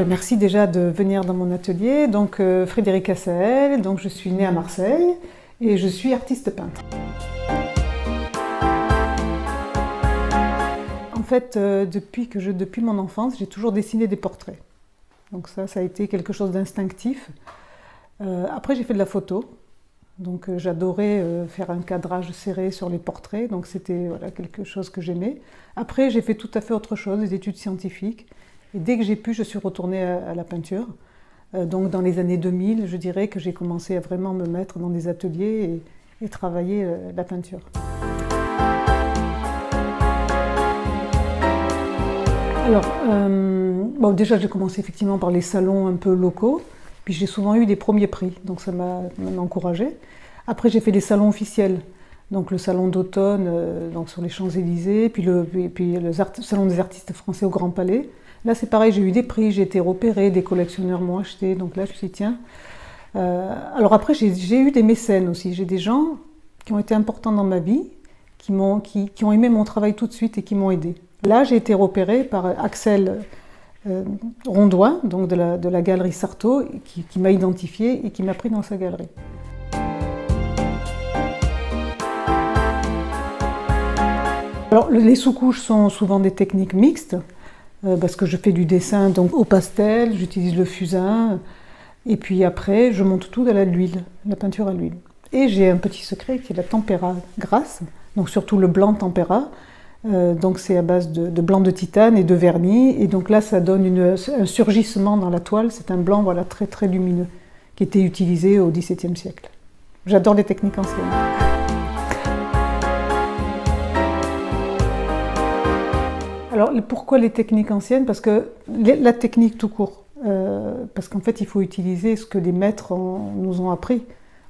merci déjà de venir dans mon atelier. Donc, Frédérique Assaël, donc je suis née à Marseille et je suis artiste peintre. En fait, depuis mon enfance, j'ai toujours dessiné des portraits. Donc ça a été quelque chose d'instinctif. Après, j'ai fait de la photo. Donc j'adorais faire un cadrage serré sur les portraits. Donc c'était quelque chose que j'aimais. Après, j'ai fait tout à fait autre chose, des études scientifiques. Et dès que j'ai pu, je suis retournée à la peinture. Donc dans les années 2000, je dirais que j'ai commencé à vraiment me mettre dans des ateliers et travailler la peinture. Alors, déjà j'ai commencé effectivement par les salons un peu locaux, puis j'ai souvent eu des premiers prix, donc ça m'a encouragée. Après j'ai fait des salons officiels, donc le salon d'automne donc sur les Champs-Élysées, puis le salon des artistes français au Grand Palais. Là c'est pareil, j'ai eu des prix, j'ai été repérée, des collectionneurs m'ont acheté, donc là je me suis dit tiens. Alors après j'ai eu des mécènes aussi, j'ai des gens qui ont été importants dans ma vie, qui ont aimé mon travail tout de suite et qui m'ont aidée. Là, j'ai été repérée par Axel Rondoin, donc de la galerie Sarto, qui m'a identifiée et qui m'a pris dans sa galerie. Alors, les sous-couches sont souvent des techniques mixtes, parce que je fais du dessin donc, au pastel, j'utilise le fusain, et puis après, je monte tout à l'huile, la peinture à l'huile. Et j'ai un petit secret qui est la tempéra grasse, donc surtout le blanc tempéra. Donc c'est à base de blanc de titane et de vernis, et donc là ça donne un surgissement dans la toile, c'est un blanc très très lumineux, qui était utilisé au XVIIe siècle. J'adore les techniques anciennes. Alors pourquoi les techniques anciennes? Parce que la technique tout court, parce qu'en fait il faut utiliser ce que les maîtres nous ont appris.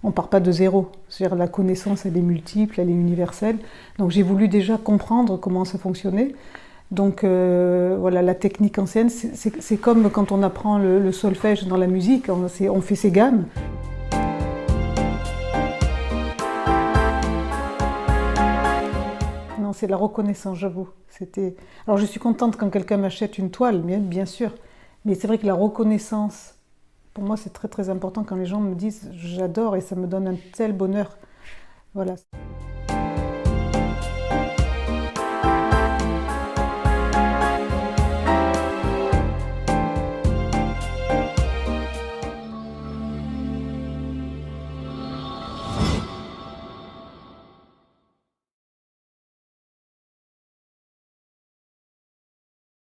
On ne part pas de zéro, c'est-à-dire la connaissance elle est multiple, elle est universelle. Donc j'ai voulu déjà comprendre comment ça fonctionnait. Donc la technique ancienne, c'est comme quand on apprend le solfège dans la musique, on fait ses gammes. Non, c'est la reconnaissance, j'avoue. Alors je suis contente quand quelqu'un m'achète une toile, bien sûr, mais c'est vrai que la reconnaissance, pour moi, c'est très très important quand les gens me disent « j'adore » et ça me donne un tel bonheur. Voilà.